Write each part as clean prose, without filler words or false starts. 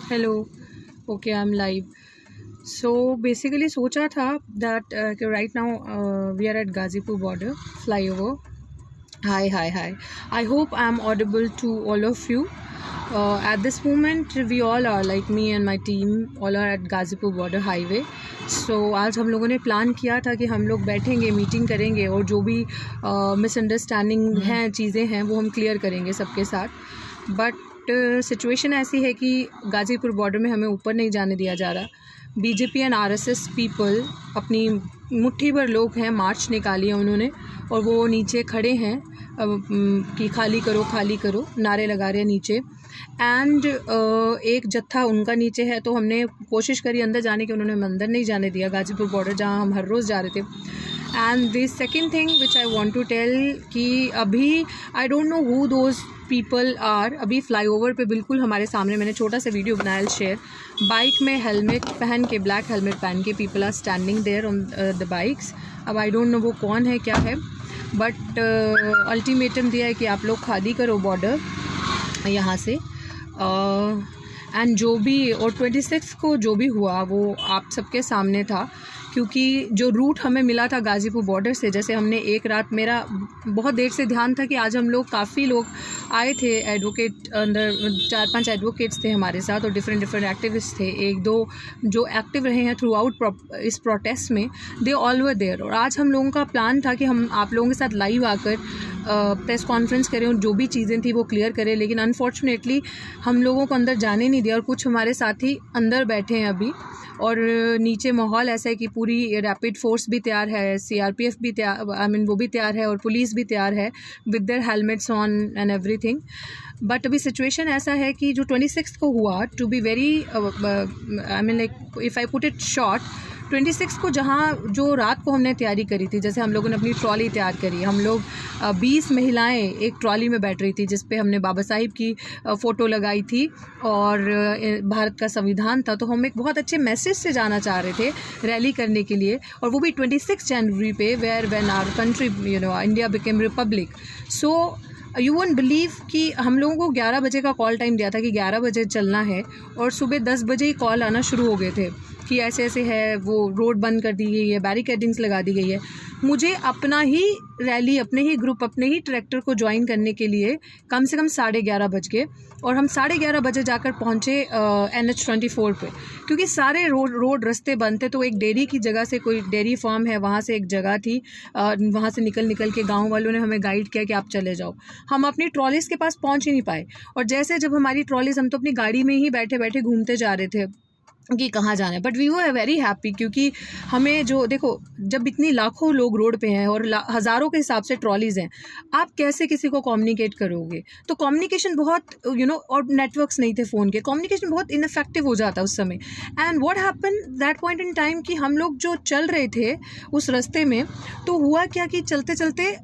Hello, okay I am live. So basically सोचा था that right now we are at Ghazipur border flyover. Hi, hi, hi. I hope I'm audible to all of you. At this moment, we all are, like me and my team, all are at Gazipur border highway. So आज हम लोगों ने plan किया था कि हम लोग बैठेंगे, मीटिंग करेंगे और जो भी मिसअंडरस्टैंडिंग हैं, चीज़ें हैं, वो हम क्लियर करेंगे सबके साथ। बट सिचुएशन ऐसी है कि गाज़ीपुर बॉर्डर में हमें ऊपर नहीं जाने दिया जा रहा। बीजेपी एंड आरएसएस पीपल, अपनी मुट्ठी भर लोग हैं, मार्च निकाली है उन्होंने और वो नीचे खड़े हैं कि खाली करो, नारे लगा रहे हैं नीचे। एंड एक जत्था उनका नीचे है, तो हमने कोशिश करी अंदर जाने की, उन्होंने हमें अंदर नहीं जाने दिया गाज़ीपुर बॉर्डर, जहाँ हम हर रोज़ जा रहे थे। And the second thing which I want to tell कि अभी I don't know who those people are. अभी फ्लाईओवर पे बिल्कुल हमारे सामने, मैंने छोटा सा वीडियो बनाया शेयर, बाइक में हेलमेट पहन के, ब्लैक हेलमेट पहन के people are standing there on the bikes. अब आई डोंट नो वो कौन है, क्या है, बट अल्टीमेटम दिया है कि आप लोग खाली करो बॉर्डर यहाँ से। एंड जो भी, और 26 को जो भी हुआ वो आप सबके सामने था, क्योंकि जो रूट हमें मिला था गाज़ीपुर बॉर्डर से, जैसे हमने एक रात, मेरा बहुत देर से ध्यान था कि आज हम लोग, काफ़ी लोग आए थे, एडवोकेट, अंदर 4-5 एडवोकेट्स थे हमारे साथ और डिफरेंट एक्टिविस्ट थे, 1-2 जो एक्टिव रहे हैं थ्रू आउट इस प्रोटेस्ट में, दे ऑल वर देयर। और आज हम लोगों का प्लान था कि हम आप लोगों के साथ लाइव आकर प्रेस कॉन्फ्रेंस करें और जो भी चीज़ें थी वो क्लियर करें, लेकिन अनफॉर्चुनेटली हम लोगों को अंदर जाने नहीं दिया और कुछ हमारे साथी अंदर बैठे हैं अभी। और नीचे माहौल ऐसा है कि पूरी रैपिड फोर्स भी तैयार है, सीआरपीएफ भी तैयार, वो भी तैयार है और पुलिस भी तैयार है with their helmets on and everything. But अभी सिचुएशन ऐसा है कि जो 26 को हुआ, to be very like if I put it short, 26 को जहाँ जो रात को हमने तैयारी करी थी, जैसे हम लोगों ने अपनी ट्रॉली तैयार करी, हम लोग 20 महिलाएं एक ट्रॉली में बैठ रही थी जिस पे हमने बाबा साहिब की फ़ोटो लगाई थी और भारत का संविधान था। तो हम एक बहुत अच्छे मैसेज से जाना चाह रहे थे रैली करने के लिए, और वो भी 26 जनवरी पे, when our country India became republic. So you won't believe कि हम लोगों को 11 बजे का कॉल टाइम दिया था कि 11 बजे चलना है, और सुबह 10 बजे ही कॉल आना शुरू हो गए थे कि ऐसे ऐसे है, वो रोड बंद कर दी गई है, बैरिकेडिंग्स लगा दी गई है। मुझे अपना ही रैली, अपने ही ग्रुप, अपने ही ट्रैक्टर को ज्वाइन करने के लिए कम से कम 11:30 बज गए, और हम 11:30 बजे जाकर पहुँचे NH-24 पे, क्योंकि सारे रोड रास्ते बंद थे। तो एक डेयरी की जगह से, कोई डेयरी फार्म है, वहाँ से एक जगह थी, वहाँ से निकल के गाँव वालों ने हमें गाइड किया कि आप चले जाओ। हम अपनी ट्रॉलीज़ के पास पहुँच ही नहीं पाए, और जैसे जब हमारी ट्रॉलीज़, हम तो अपनी गाड़ी में ही बैठे बैठे घूमते जा रहे थे कि कहाँ जाना है, but we were very happy, क्योंकि हमें जो, देखो, जब इतनी लाखों लोग रोड पे हैं और हज़ारों के हिसाब से ट्रॉलीज़ हैं, आप कैसे किसी को कम्युनिकेट करोगे? तो कम्युनिकेशन बहुत, और नेटवर्क्स नहीं थे फ़ोन के, कम्युनिकेशन बहुत इनफेक्टिव हो जाता उस समय। And what happen that point in time कि हम लोग जो चल रहे थे उस रास्ते में, तो हुआ क्या कि चलते चलते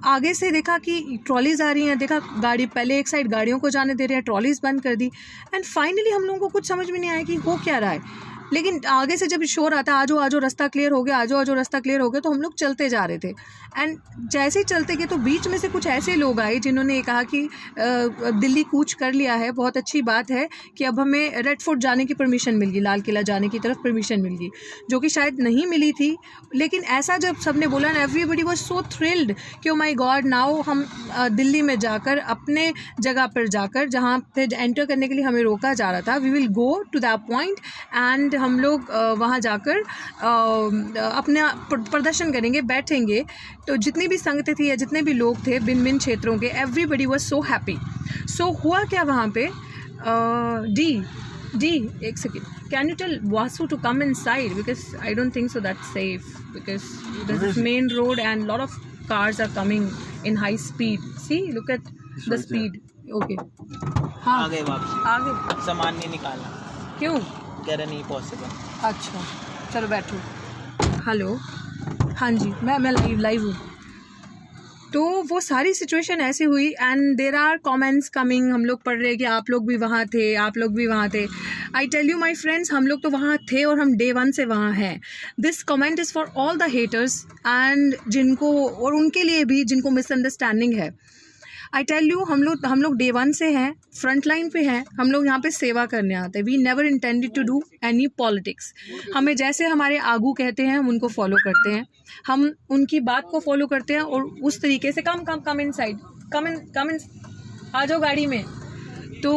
आगे से देखा कि ट्रॉलीज़ आ रही हैं, देखा गाड़ी, पहले एक साइड गाड़ियों को जाने दे रहे हैं, ट्रॉलीज़ बंद कर दी। एंड फाइनली हम लोगों को कुछ समझ में नहीं आया कि हो क्या रहा है, लेकिन आगे से जब शोर आता है, आजो आजो रास्ता क्लियर हो गया, आजो आजो रास्ता क्लियर हो गया, तो हम लोग चलते जा रहे थे। एंड जैसे ही चलते गए तो बीच में से कुछ ऐसे लोग आए जिन्होंने कहा कि दिल्ली कूच कर लिया है, बहुत अच्छी बात है कि अब हमें रेड फोर्ट जाने की परमिशन मिल गई, लाल किला जाने की तरफ परमिशन मिल गई, जो कि शायद नहीं मिली थी। लेकिन ऐसा जब सबने बोला, एवरीबडी वाज सो थ्रिल्ड कि ओ माय गॉड, नाउ हम दिल्ली में जाकर, अपने जगह पर जाकर, जहाँ पे एंटर करने के लिए हमें रोका जा रहा था, we will go to that point and हम लोग वहाँ जाकर अपना प्रदर्शन करेंगे, बैठेंगे। तो जितनी भी संगतें थी या जितने भी लोग थे भिन्न भिन्न क्षेत्रों के, everybody was so happy. So हुआ क्या वहाँ पे, डी एक second, can you tell Vasu to come inside, because I don't think so that's safe, because this is main road and lot of cars are coming in high speed. See, look at the speed. Okay. हाँ, आगे वापसी, आगे सामान नहीं निकालना, क्यों? कह रहे नहीं पॉसिबल। अच्छा, चलो बैठो। हेलो, हाँ जी, मैं लाइव हूँ। तो वो सारी सिचुएशन ऐसी हुई and there are comments coming, हम लोग पढ़ रहे हैं कि आप लोग भी वहाँ थे, आप लोग भी वहाँ थे। I tell you my friends, हम लोग तो वहाँ थे और हम डे 1 से वहाँ हैं। This comment is for all the haters and जिनको, और उनके लिए भी जिनको मिसअंडरस्टैंडिंग है। आई टेल यू, हम लोग डे 1 से हैं, फ्रंट लाइन पे हैं, हम लोग यहाँ पे सेवा करने आते हैं. We never intended to do any politics. हमें जैसे हमारे आगू कहते हैं हम उनको फॉलो करते हैं, हम उनकी बात को फॉलो करते हैं और उस तरीके से कम इनसाइड, कम इन आ जाओ गाड़ी में. तो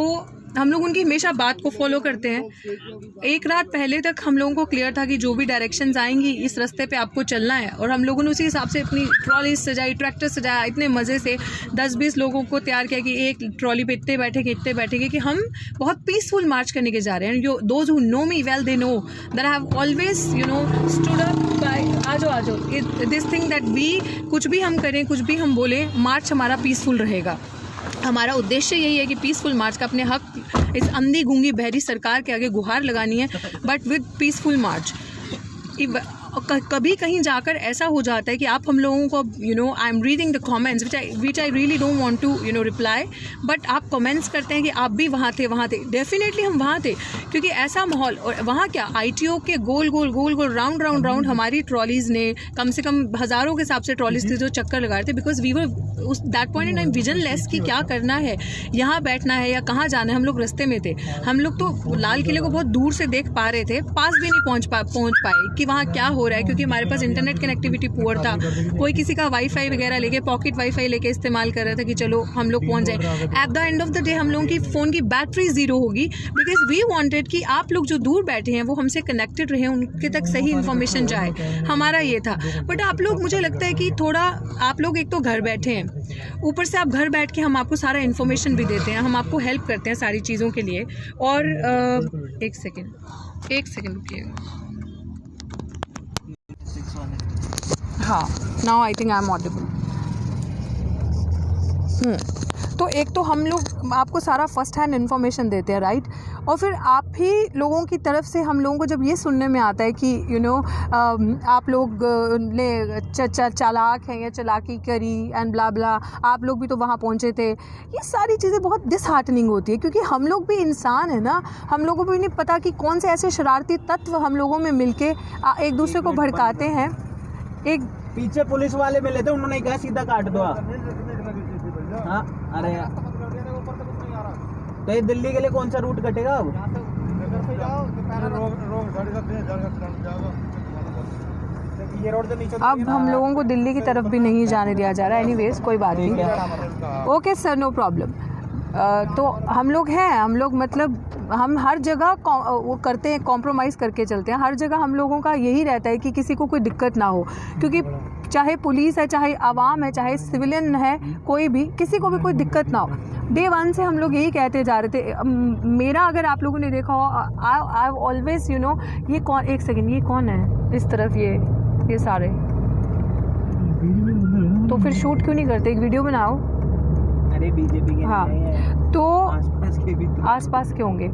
हम लोग उनकी हमेशा बात को फॉलो करते हैं. एक रात पहले तक हम लोगों को क्लियर था कि जो भी डायरेक्शंस आएंगी इस रास्ते पे आपको चलना है, और हम लोगों ने उसी हिसाब से अपनी ट्रॉली सजाई, ट्रैक्टर सजाया, इतने मज़े से 10-20 लोगों को तैयार किया कि एक ट्रॉली पे इतने बैठेंगे कि हम बहुत पीसफुल मार्च करने के जा रहे हैं. Those who know me well, they know that I have always stood up by आ जाओ दिस थिंग दैट वी, कुछ भी हम करें, कुछ भी हम बोलें, मार्च हमारा पीसफुल रहेगा. हमारा उद्देश्य यही है कि पीसफुल मार्च का अपने हक इस अंधी गूंगी बहरी सरकार के आगे गुहार लगानी है, बट विद पीसफुल मार्च. कभी कहीं जाकर ऐसा हो जाता है कि आप हम लोगों को I am reading the comments which I really don't want to reply, but आप कमेंट्स करते हैं कि आप भी वहाँ थे. डेफिनेटली हम वहाँ थे, क्योंकि ऐसा माहौल, और वहाँ क्या ITO के गोल राउंड हमारी ट्रॉलीज़ ने, कम से कम हज़ारों के हिसाब से ट्रॉलीज थी जो चक्कर लगा रहे थे, बिकॉज वी वर उस that point in time visionless कि क्या करना है, यहाँ बैठना है या कहाँ जाना है. हम लोग रास्ते में थे. हम लोग तो लाल किले को बहुत दूर से देख पा रहे थे, पास भी नहीं पहुँच पाए कि वहाँ क्या हो रहा है, क्योंकि हमारे पास इंटरनेट कनेक्टिविटी पुअर था. कोई किसी का वाईफाई वगैरह लेके, पॉकेट वाईफाई लेके इस्तेमाल कर रहा था कि चलो हम लोग पहुंच जाए. At the end of the day हम लोगों की फ़ोन की बैटरी 0 होगी, बिकॉज वी वांटेड कि आप लोग जो दूर बैठे हैं वो हमसे कनेक्टेड रहे, उनके तक सही इन्फॉर्मेशन जाए. हमारा ये था. बट आप लोग, मुझे लगता है कि थोड़ा आप लोग एक तो घर बैठे हैं, ऊपर से आप घर बैठ के हम आपको सारा इन्फॉर्मेशन भी देते हैं, हम आपको हेल्प करते हैं सारी चीज़ों के लिए. और एक सेकेंड रुकिएगा. हाँ, now I think I am audible. तो एक तो हम लोग आपको सारा फर्स्ट हैंड इन्फॉर्मेशन देते हैं, राइट. और फिर आप ही लोगों की तरफ से हम लोगों को जब ये सुनने में आता है कि आप लोग ने चालाक हैं या चालाकी करी एंड ब्ला ब्ला, आप लोग भी तो वहाँ पहुँचे थे, ये सारी चीज़ें बहुत डिसहार्टनिंग होती है, क्योंकि हम लोग भी इंसान है ना. हम लोगों को भी नहीं पता कि कौन से ऐसे शरारती तत्व हम लोगों में मिलके एक दूसरे को भड़काते हैं. एक पीछे पुलिस वाले मिले थे, उन्होंने कहा सीधा काट दो आप. हाँ, अरे तो ये दिल्ली के लिए कौन सा रूट कटेगा अब? अब हम लोगों को दिल्ली की तरफ भी नहीं जाने दिया जा रहा है. एनीवेज कोई बात नहीं. Okay sir, no problem. तो हम लोग मतलब हम हर जगह वो करते हैं, कॉम्प्रोमाइज़ करके चलते हैं. हर जगह हम लोगों का यही रहता है कि किसी को कोई दिक्कत ना हो, क्योंकि चाहे पुलिस है, चाहे आवाम है, चाहे सिविलियन है, कोई भी, किसी को भी कोई दिक्कत ना हो. डे 1 से हम लोग यही कहते जा रहे थे. मेरा अगर आप लोगों ने देखा हो, आई ऑलवेज ये कौन, एक सेकेंड, ये कौन है इस तरफ, ये सारे, तो फिर शूट क्यों नहीं करते, एक वीडियो बनाओ. अरे बीजेपी के, हाँ, तो आसपास के होंगे.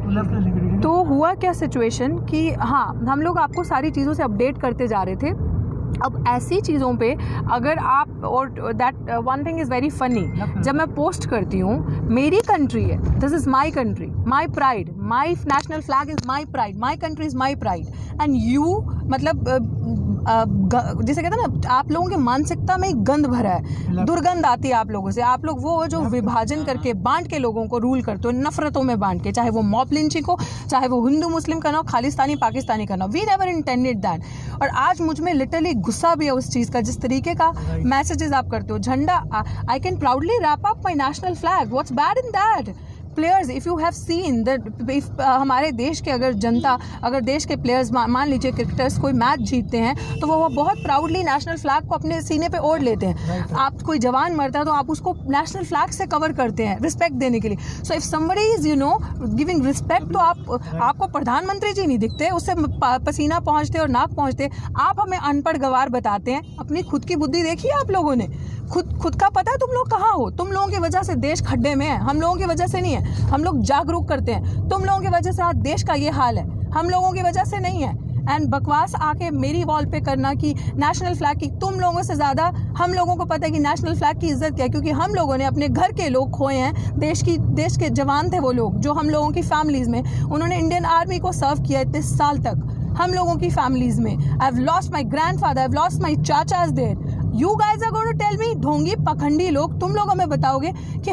तो हुआ क्या सिचुएशन कि हाँ, हम लोग आपको सारी चीज़ों से अपडेट करते जा रहे थे. अब ऐसी चीज़ों पे अगर आप, और that one thing is very funny, जब मैं पोस्ट करती हूँ, मेरी कंट्री है, this is my country, my pride, my national flag is my pride, my country is my pride, and you मतलब जिसे कहते हैं ना, आप लोगों की मानसिकता में एक गंद भरा है, दुर्गंध आती है आप लोगों से. आप लोग वो जो विभाजन करके बांट के लोगों को रूल करते हो, नफरतों में बांट के, चाहे वो मॉब लिंचिंग हो, चाहे वो हिंदू मुस्लिम करना हो, खालिस्तानी पाकिस्तानी करना हो. We never intended that. और आज मुझ में लिटरली गुस्सा भी है उस चीज़ का, जिस तरीके का मैसेजेस आप करते हो. झंडा, I can proudly wrap up my national flag, what's bad in that? Players, if you have seen that, if हमारे देश के अगर जनता, अगर देश के प्लेयर्स, मान लीजिए क्रिकेटर्स कोई मैच जीतते हैं, तो वो बहुत प्राउडली नेशनल फ्लैग को अपने सीने पे ओढ़ लेते हैं. आप कोई जवान मरता है तो आप उसको नेशनल फ्लैग से कवर करते हैं रिस्पेक्ट देने के लिए. So if somebody is giving respect, तो आपको प्रधानमंत्री जी नहीं दिखते, उससे पसीना पहुँचते और नाक पहुँचते. आप हमें अनपढ़ गवार बताते हैं. अपनी खुद की बुद्धि देखी है आप लोगों ने? खुद का पता है तुम लोग कहाँ हो? तुम लोगों की वजह से देश खड्डे में है, हम लोगों की वजह से नहीं है. हम लोग जागरूक करते हैं, तुम लोगों की वजह से आज देश का ये हाल है, हम लोगों की वजह से नहीं है. एंड बकवास आके मेरी वॉल पे करना कि नेशनल फ्लैग की, तुम लोगों से ज़्यादा हम लोगों को पता है कि नेशनल फ्लैग की इज्जत क्या है, क्योंकि हम लोगों ने अपने घर के लोग खोए हैं. देश के जवान थे वो लोग, जो हम लोगों की फैमिलीज़ में, उन्होंने इंडियन आर्मी को सर्व किया 30 साल तक. हम लोगों की फैमिलीज़ में, I have lost my grandfather, I have lost my चाचाज there. You guys are going to tell me, ढोंगी पखंडी लोग, तुम लोग हमें बताओगे कि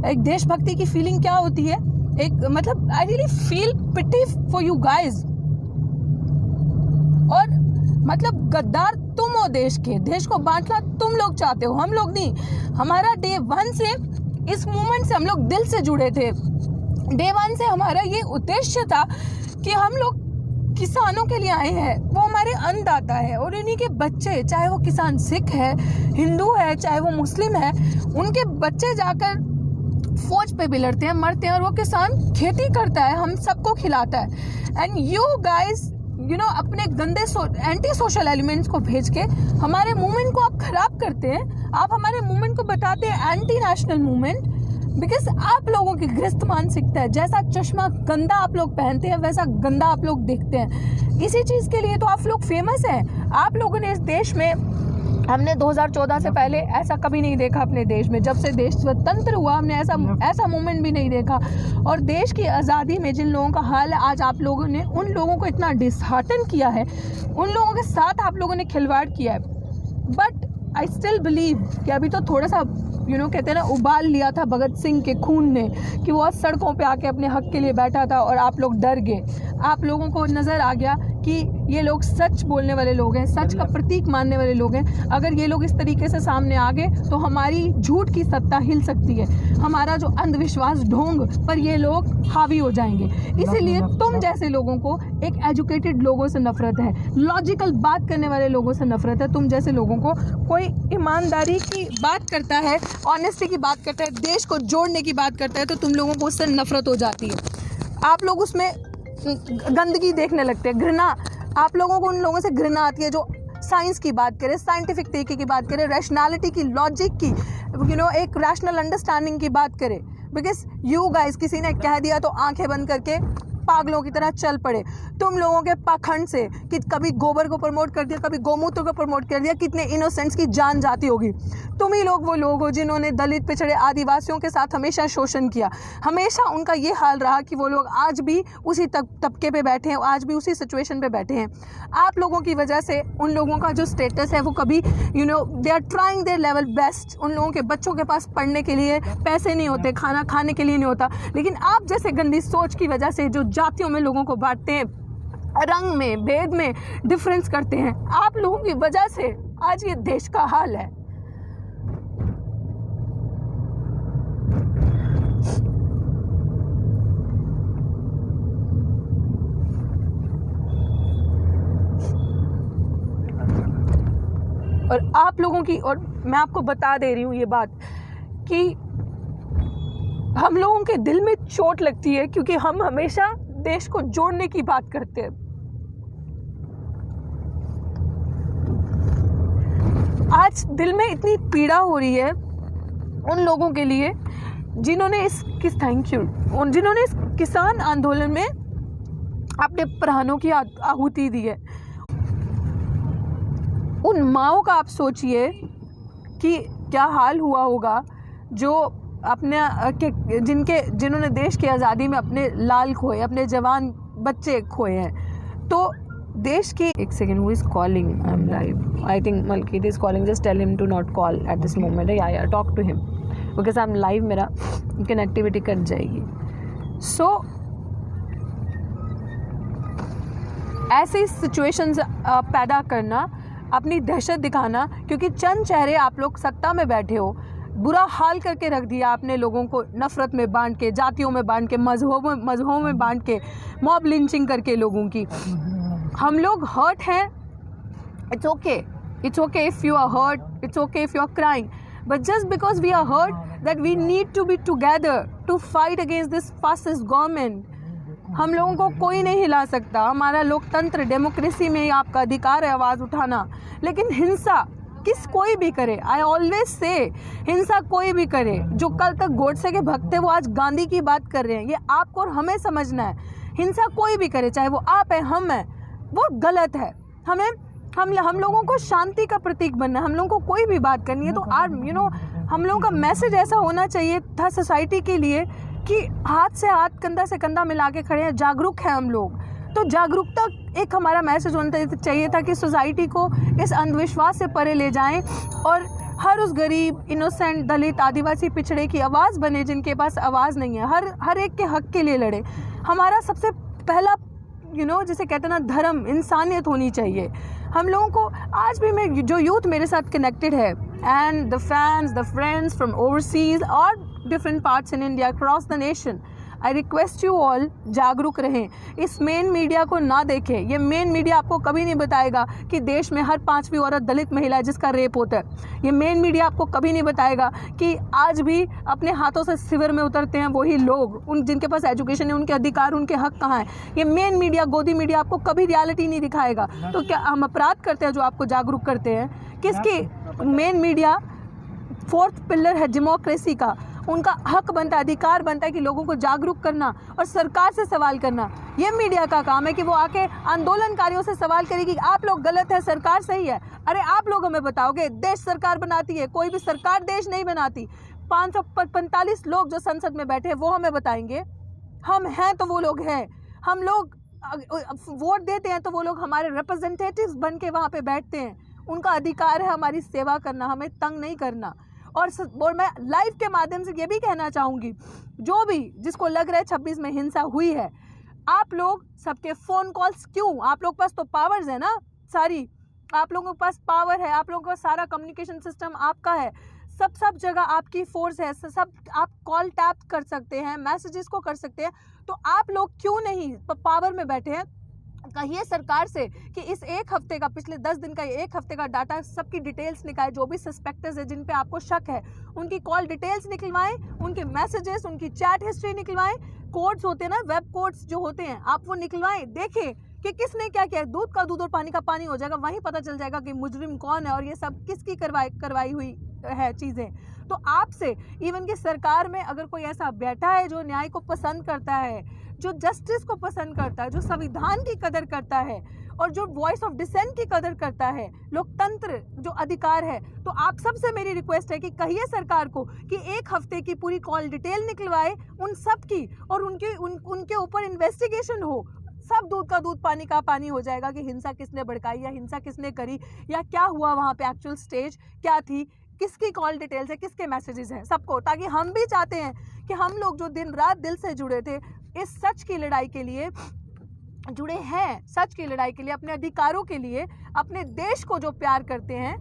एक देशभक्ति की फीलिंग क्या होती है। एक मतलब I really feel pity for you guys. और मतलब गद्दार तुम हो देश के, देश को बांटना तुम लोग चाहते हो, हम लोग नहीं। हमारा डे 1 से इस मूवमेंट से हम लोग दिल से जुड़े थे। डे 1 से हमारा ये उद्देश्य था कि हम लोग किसानों के लिए आए हैं, वो हमारे अन्नदाता है, और इन्हीं के बच्चे, चाहे वो किसान सिख है, हिंदू है, चाहे वो मुस्लिम है, उनके बच्चे जाकर फौज पे भी लड़ते हैं, मरते हैं, और वो किसान खेती करता है, हम सबको खिलाता है। And you guys you know अपने गंदे एंटी सोशल एलिमेंट्स को भेज के हमारे मूवमेंट को आप खराब करते हैं। आप हमारे मूवमेंट को बताते हैं एंटी नेशनल मूवमेंट, बिकॉज आप लोगों की ग्रस्त मानसिकता है। जैसा चश्मा गंदा आप लोग पहनते हैं वैसा गंदा आप लोग दिखते हैं। इसी चीज़ के लिए तो आप लोग फेमस हैं। आप लोगों ने इस देश में, हमने 2014 से पहले ऐसा कभी नहीं देखा अपने देश में। जब से देश स्वतंत्र हुआ हमने ऐसा मूवमेंट भी नहीं देखा। और देश की आज़ादी में जिन लोगों का हाल है आज, आप लोगों ने उन लोगों को इतना डिसहार्टन किया है, उन लोगों के साथ आप लोगों ने खिलवाड़ किया है। बट आई स्टिल बिलीव कि अभी तो थोड़ा सा कहते हैं ना, उबाल लिया था भगत सिंह के खून ने, कि वो सड़कों पे आके अपने हक के लिए बैठा था और आप लोग डर गए। आप लोगों को नज़र आ गया कि ये लोग सच बोलने वाले लोग हैं, सच का प्रतीक मानने वाले लोग हैं। अगर ये लोग इस तरीके से सामने आ गए तो हमारी झूठ की सत्ता हिल सकती है, हमारा जो अंधविश्वास ढोंग पर ये लोग हावी हो जाएंगे। इसीलिए तुम जैसे लोगों को, एक एजुकेटेड लोगों से नफरत है, लॉजिकल बात करने वाले लोगों से नफरत है। तुम जैसे लोगों को, कोई ईमानदारी की बात करता है, ऑनेस्टी की बात करता है, देश को जोड़ने की बात करता है, तो तुम लोगों को उससे नफरत हो जाती है। आप लोग उसमें गंदगी देखने लगते हैं, घृणा। आप लोगों को उन लोगों से घृणा आती है जो साइंस की बात करें, साइंटिफिक तरीके की बात करें, रैशनैलिटी की, लॉजिक की, एक रैशनल अंडरस्टैंडिंग की बात करें। बिकॉज यू गाइस, किसी ने कह दिया तो आंखें बंद करके पागलों की तरह चल पड़े। तुम लोगों के पाखंड से कि कभी गोबर को प्रमोट कर दिया, कभी गोमूत्र को प्रमोट कर दिया, कितने इनोसेंट्स की जान जाती होगी। तुम ही लोग वो लोग हो जिन्होंने दलित, पिछड़े, आदिवासियों के साथ हमेशा शोषण किया। हमेशा उनका ये हाल रहा कि वो लोग आज भी उसी तबके पे बैठे हैं, आज भी उसी सिचुएशन पे बैठे हैं। आप लोगों की वजह से उन लोगों का जो स्टेटस है वो कभी they are trying their level best. उन लोगों के बच्चों के पास पढ़ने के लिए पैसे नहीं होते, खाना खाने के लिए नहीं होता, लेकिन आप जैसे गंदी सोच की वजह से जो जातियों में लोगों को बांटते हैं, रंग में, भेद में डिफरेंस करते हैं, आप लोगों की वजह से आज ये देश का हाल है। और आप लोगों की, और मैं आपको बता दे रही हूँ ये बात कि हम लोगों के दिल में चोट लगती है क्योंकि हम हमेशा देश को जोड़ने की बात करते हैं। आज दिल में इतनी पीड़ा हो रही है उन लोगों के लिए जिन्होंने इस किसान आंदोलन में अपने प्राणों की आहुति दी है। उन माओं का आप सोचिए कि क्या हाल हुआ होगा जो जिन्होंने देश की आज़ादी में अपने लाल खोए, अपने जवान बच्चे खोए हैं। तो देश की, एक second, who is calling? I am live. I think Malkit is calling, just tell him to not call at this moment. या talk to him because I am live, मेरा कनेक्टिविटी कट जाएगी। सो ऐसी सिचुएशंस पैदा करना, अपनी दहशत दिखाना, क्योंकि चंद चेहरे आप लोग सत्ता में बैठे हो, बुरा हाल करके रख दिया आपने लोगों को, नफ़रत में बांट के, जातियों में बांट के, मज़हबों में बांट के, मॉब लिंचिंग करके लोगों की। हम लोग हर्ट हैं, it's okay if you are hurt, it's okay if you are crying, but just because we are hurt that we need to be together to fight against this fascist government. हम लोगों को कोई नहीं हिला सकता। हमारा लोकतंत्र, डेमोक्रेसी में आपका अधिकार है आवाज़ उठाना, लेकिन हिंसा कोई भी करे, आई ऑलवेज से, हिंसा कोई भी करे। जो कल तक गोडसे के भक्त थे वो आज गांधी की बात कर रहे हैं, ये आपको और हमें समझना है। हिंसा कोई भी करे, चाहे वो आप है, हम हैं, वो गलत है। हम लोगों को शांति का प्रतीक बनना है, हम लोगों को कोई भी बात करनी है तो हम लोगों का मैसेज ऐसा होना चाहिए था सोसाइटी के लिए कि हाथ से हाथ, कंधा से कंधा मिला के खड़े हैं, जागरूक हैं हम लोग। तो जागरूकता एक हमारा मैसेज होना चाहिए था कि सोसाइटी को इस अंधविश्वास से परे ले जाएं और हर उस गरीब, इनोसेंट, दलित, आदिवासी, पिछड़े की आवाज़ बने जिनके पास आवाज़ नहीं है, हर एक के हक के लिए लड़े। हमारा सबसे पहला जिसे कहते हैं ना, धर्म, इंसानियत होनी चाहिए। हम लोगों को आज भी मैं जो यूथ मेरे साथ कनेक्टेड है and the fans, the friends from overseas और different parts in India, across the nation, I request you all, जागरूक रहें। इस मेन मीडिया को ना देखें। ये मेन मीडिया आपको कभी नहीं बताएगा कि देश में हर 5वीं औरत दलित महिला है जिसका रेप होता है। ये मेन मीडिया आपको कभी नहीं बताएगा कि आज भी अपने हाथों से शिविर में उतरते हैं वही लोग, उन जिनके पास एजुकेशन है, उनके अधिकार, उनके हक कहाँ हैं। ये मेन मीडिया, गोदी मीडिया आपको कभी रियलिटी नहीं दिखाएगा। तो क्या हम अपराध करते हैं जो आपको जागरूक करते हैं? किसकी? मेन मीडिया 4th पिलर है डेमोक्रेसी का। उनका हक बनता है, अधिकार बनता है कि लोगों को जागरूक करना और सरकार से सवाल करना। ये मीडिया का काम है कि वो आके आंदोलनकारियों से सवाल करेगी कि आप लोग गलत है, सरकार सही है। अरे आप लोग हमें बताओगे, देश सरकार बनाती है, कोई भी सरकार देश नहीं बनाती। 545 लोग जो संसद में बैठे हैं वो हमें बताएंगे। हम हैं तो वो लोग हैं, हम लोग वोट देते हैं तो वो लोग हमारे रिप्रेजेंटेटिव्स बन के वहाँ पे बैठते हैं। उनका अधिकार है हमारी सेवा करना, हमें तंग नहीं करना। और मैं लाइव के माध्यम से ये भी कहना चाहूँगी, जो भी जिसको लग रहा है 26 में हिंसा हुई है, आप लोग सबके फ़ोन कॉल्स क्यों? आप लोग के पास तो पावर्स है ना सारी, आप लोगों के पास पावर है, आप लोगों का सारा कम्युनिकेशन सिस्टम आपका है, सब जगह आपकी फोर्स है, सब आप कॉल टैप कर सकते हैं, मैसेजेस को कर सकते हैं। तो आप लोग क्यों नहीं पावर में बैठे हैं? कहिए सरकार से कि इस एक हफ्ते का, पिछले 10 दिन का, एक हफ्ते का डाटा, सबकी डिटेल्स निकालें। जो भी सस्पेक्टर्स है, जिन पे आपको शक है, उनकी कॉल डिटेल्स निकलवाएं, उनके मैसेजेस, उनकी चैट हिस्ट्री निकलवाएं। कोड्स होते हैं ना, वेब कोड्स जो होते हैं, आप वो निकलवाएं। देखें कि किसने क्या किया। दूध का दूध और पानी का पानी हो जाएगा, वहीं पता चल जाएगा कि मुजरिम कौन है और ये सब किसकी करवाई हुई है चीज़ें। तो आपसे इवन कि सरकार में अगर कोई ऐसा बैठा है जो न्याय को पसंद करता है, जो जस्टिस को पसंद करता है, जो संविधान की कदर करता है और जो वॉइस ऑफ डिसेंट की कदर करता है, लोकतंत्र जो अधिकार है, तो आप सबसे मेरी रिक्वेस्ट है कि कहिए सरकार को कि एक हफ्ते की पूरी कॉल डिटेल निकलवाए उन सब की, और उनके ऊपर इन्वेस्टिगेशन हो। सब दूध का दूध, पानी का पानी हो जाएगा कि हिंसा किसने भड़काई या हिंसा किसने करी या क्या हुआ वहाँ पे, एक्चुअल स्टेज क्या थी, किसकी कॉल डिटेल्स है, किसके मैसेजेस हैं, सबको। ताकि हम भी चाहते हैं कि हम लोग जो दिन रात दिल से जुड़े थे इस सच की लड़ाई के लिए, जुड़े हैं सच की लड़ाई के लिए, अपने अधिकारों के लिए, अपने देश को जो प्यार करते हैं,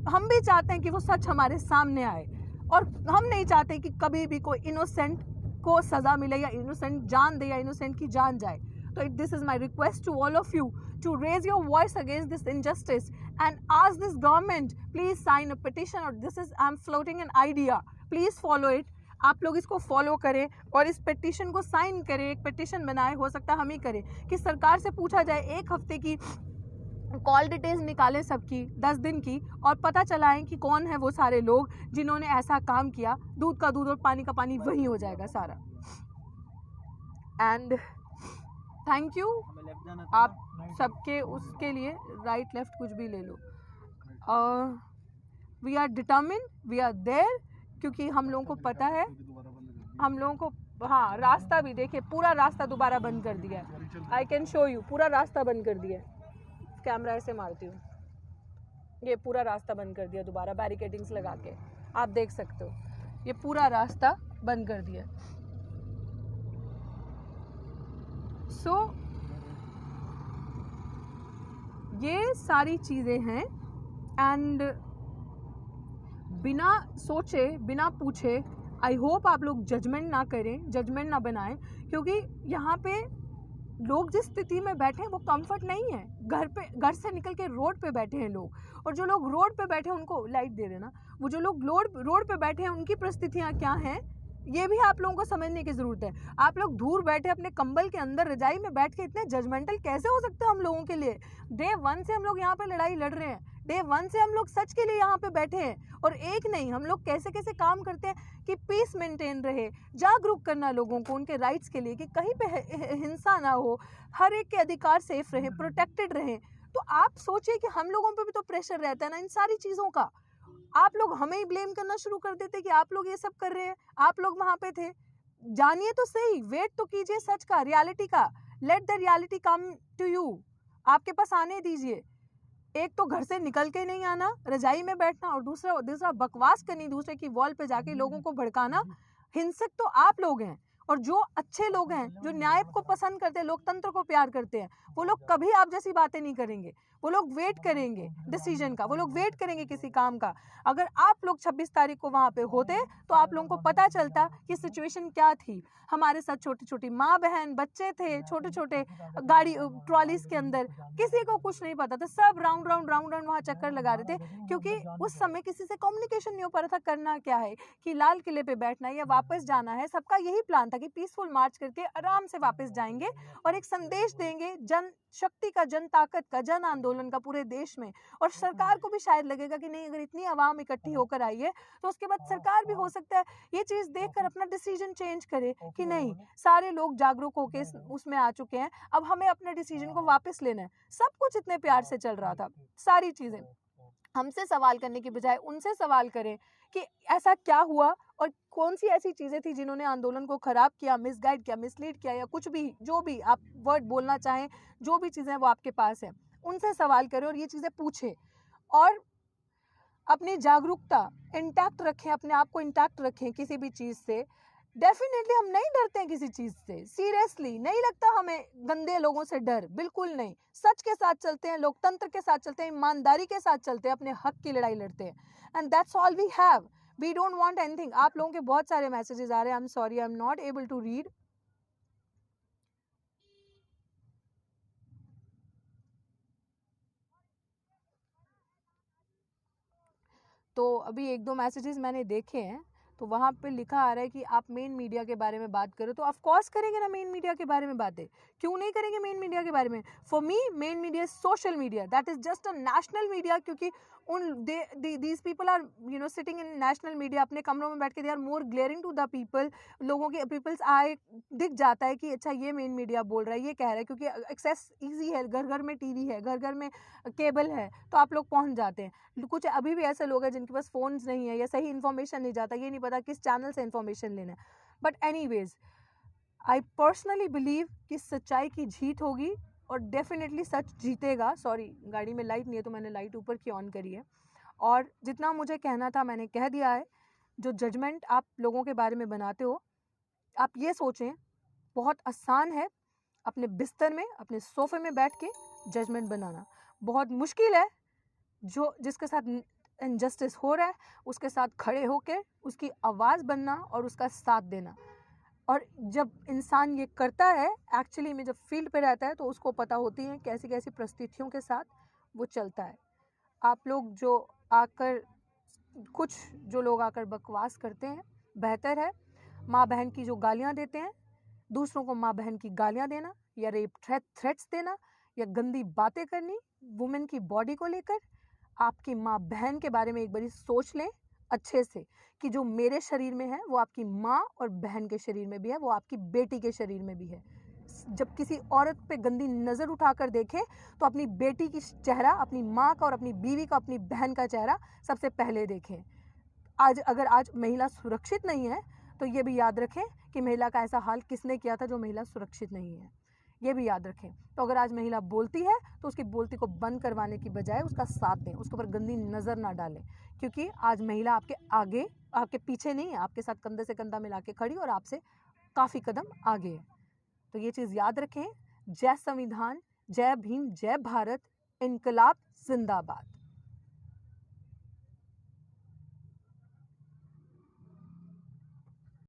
हम भी चाहते हैं कि वो सच हमारे सामने आए। और हम नहीं चाहते कि कभी भी कोई इनोसेंट को सज़ा मिले या इनोसेंट जान दे या इनोसेंट की जान जाए। तो this is my request to all of you to raise your voice against this injustice and ask this government, please sign a petition, or this is, I'm floating an idea, please follow it। आप लोग इसको follow करें और इस petition को sign करें, एक petition बनाए, हो सकता है हम ही करें, कि सरकार से पूछा जाए, एक हफ्ते की कॉल डिटेल्स निकालें सबकी, 10 दिन की, और पता चलाएं कि कौन है वो सारे लोग जिन्होंने ऐसा काम किया। दूध का दूध और पानी का पानी वही हो जाएगा सारा। एंड थैंक यू आप सबके उसके लिए। राइट लेफ्ट कुछ भी ले लो। We are determine, we are there, क्योंकि हम लोगों को पता है, हम लोगों को, हाँ, रास्ता भी देखिए, पूरा रास्ता दोबारा बंद कर दिया है। आई कैन शो यू, पूरा रास्ता बंद कर दिया है। कैमरा ऐसे मारती हूँ, ये पूरा रास्ता बंद कर दिया दोबारा, बैरिकेडिंग्स लगा के, आप देख सकते हो, ये पूरा रास्ता बंद कर दिया। सो ये सारी चीज़ें हैं, एंड बिना सोचे, बिना पूछे, आई होप आप लोग जजमेंट ना करें, जजमेंट ना बनाएं, क्योंकि यहाँ पे लोग जिस स्थिति में बैठे हैं वो कंफर्ट नहीं है। घर से निकल के रोड पे बैठे हैं लोग, और जो लोग रोड पे बैठे हैं उनको लाइट दे देना, वो जो लोग रोड पे बैठे हैं उनकी परिस्थितियाँ क्या हैं, ये भी आप लोगों को समझने की ज़रूरत है। आप लोग दूर बैठे अपने कंबल के अंदर रजाई में बैठ के इतने जजमेंटल कैसे हो सकते हो हम लोगों के लिए? डे 1 से हम लोग यहाँ पे लड़ाई लड़ रहे हैं, डे 1 से हम लोग सच के लिए यहाँ पे बैठे हैं, और एक नहीं, हम लोग कैसे कैसे काम करते हैं कि पीस मेंटेन रहे, जागरूक करना लोगों को उनके राइट्स के लिए, कि कहीं पे हिंसा ना हो, हर एक के अधिकार सेफ रहे, प्रोटेक्टेड रहे। तो आप सोचिए कि हम लोगों पे भी तो प्रेशर रहता है ना इन सारी चीज़ों का। आप लोग हमें ही ब्लेम करना शुरू कर देते कि आप लोग ये सब कर रहे हैं, आप लोग वहाँ पे थे। जानिए तो सही, वेट तो कीजिए सच का, रियलिटी का, let the reality come to you, आपके पास आने दीजिए। एक तो घर से निकल के नहीं आना, रजाई में बैठना, और दूसरा बकवास करनी, दूसरे की वॉल पे जाके लोगों को भड़काना। हिंसक तो आप लोग हैं, और जो अच्छे लोग हैं, जो न्याय को पसंद करते हैं, लोकतंत्र को प्यार करते हैं, वो लोग कभी आप जैसी बातें नहीं करेंगे। वो लोग वेट करेंगे डिसीजन का, वो लोग वेट करेंगे किसी काम का। अगर आप लोग 26 तारीख को वहां पे होते तो आप लोगों को पता चलता कि सिचुएशन क्या थी। हमारे साथ छोटी छोटी माँ बहन बच्चे थे, छोटे छोटे गाड़ी ट्रॉलीज के अंदर, किसी को कुछ नहीं पता था, सब राउंड राउंड वहां चक्कर लगा रहे थे, क्योंकि उस समय किसी से कम्युनिकेशन नहीं हो पा रहा था करना क्या है, कि लाल किले पे बैठना है या वापस जाना है। सबका यही प्लान था कि पीसफुल मार्च करके आराम से वापस जाएंगे और एक संदेश देंगे जन शक्ति का, जन ताकत का, जन आंदोलन का पूरे देश में। और सरकार को भी शायद लगेगा कि नहीं, अगर इतनी आवाम इकट्ठी होकर आई है तो उसके बाद सरकार भी हो सकता है ये चीज देखकर अपना डिसीजन चेंज करे कि नहीं, सारे लोग जागरूक होके उसमें आ चुके हैं, अब हमें अपने डिसीजन को वापस लेना है। सब कुछ इतने प्यार से चल रहा था, सारी चीजें हमसे सवाल करने की बजाय उनसे सवाल करें कि ऐसा क्या हुआ और कौन सी ऐसी चीजें थी जिन्होंने आंदोलन को खराब किया, मिसगाइड किया, मिसलीड किया, या कुछ भी, जो भी आप वर्ड बोलना चाहें, जो भी चीजें वो आपके पास है, उनसे सवाल करें और ये चीजें पूछें। और अपनी जागरूकता इंटैक्ट रखें, अपने आप को इंटैक्ट रखें किसी भी चीज से। डेफिनेटली हम नहीं डरते हैं किसी चीज से, सीरियसली नहीं लगता हमें गंदे लोगों से डर, बिल्कुल नहीं। सच के साथ चलते हैं, लोकतंत्र के साथ चलते हैं, ईमानदारी के साथ चलते हैं, अपने हक की लड़ाई लड़ते हैं, and that's all we have. We don't want anything. आप लोगों के बहुत सारे मैसेजेस आ रहे हैं, I am sorry, I am not able to read. तो अभी एक दो मैसेजेस मैंने देखे हैं, तो वहाँ पे लिखा आ रहा है कि आप मेन मीडिया के बारे में बात करो, तो ऑफ कोर्स करेंगे ना मेन मीडिया के बारे में बातें, क्यों नहीं करेंगे मेन मीडिया के बारे में। For me main media is social media, that is just a national media, क्योंकि these people are sitting in national media, अपने कमरों में बैठ के they are more glaring to the people. लोगों के पीपल्स आए दिख जाता है कि अच्छा ये मेन मीडिया बोल रहा है, ये कह रहा है, क्योंकि एक्सेस ईजी है, घर घर में टीवी है, घर घर में केबल है, तो आप लोग पहुंच जाते हैं। कुछ अभी भी ऐसे लोग हैं जिनके पास फोन्स नहीं है या सही इन्फॉर्मेशन नहीं जाता, ये नहीं पता किस चैनल से इन्फॉर्मेशन लेना है। But anyways, I personally believe कि सच्चाई की जीत होगी और डेफिनेटली सच जीतेगा। सॉरी, गाड़ी में लाइट नहीं है तो मैंने लाइट ऊपर की ऑन करी है। और जितना मुझे कहना था मैंने कह दिया है। जो जजमेंट आप लोगों के बारे में बनाते हो, आप ये सोचें, बहुत आसान है अपने बिस्तर में, अपने सोफे में बैठ के जजमेंट बनाना। बहुत मुश्किल है जो जिसके साथ इनजस्टिस हो रहा है उसके साथ खड़े होकर उसकी आवाज़ बनना और उसका साथ देना। और जब इंसान ये करता है, एक्चुअली में जब फील्ड पे रहता है, तो उसको पता होती है कैसी कैसी परिस्थितियों के साथ वो चलता है। आप लोग जो आकर जो लोग आकर बकवास करते हैं, बेहतर है माँ बहन की जो गालियाँ देते हैं, दूसरों को माँ बहन की गालियाँ देना या रेप थ्रेट्स देना या गंदी बातें करनी वुमेन की बॉडी को लेकर, आपकी माँ बहन के बारे में एक बारी सोच लें अच्छे से कि जो मेरे शरीर में है वो आपकी माँ और बहन के शरीर में भी है, वो आपकी बेटी के शरीर में भी है। जब किसी औरत पे गंदी नज़र उठाकर देखें तो अपनी बेटी की चेहरा, अपनी माँ का और अपनी बीवी का, अपनी बहन का चेहरा सबसे पहले देखें। अगर महिला सुरक्षित नहीं है तो ये भी याद रखें कि महिला का ऐसा हाल किसने किया था जो महिला सुरक्षित नहीं है, ये भी याद रखें। तो अगर आज महिला बोलती है तो उसकी बोलती को बंद करवाने की बजाय उसका साथ दें, उसके ऊपर गंदी नज़र ना डालें, क्योंकि आज महिला आपके आगे, आपके पीछे नहीं है, आपके साथ कंधे से कंधा मिला के खड़ी और आपसे काफ़ी कदम आगे है। तो ये चीज़ याद रखें। जय संविधान, जय भीम, जय भारत, इनकलाब जिंदाबाद।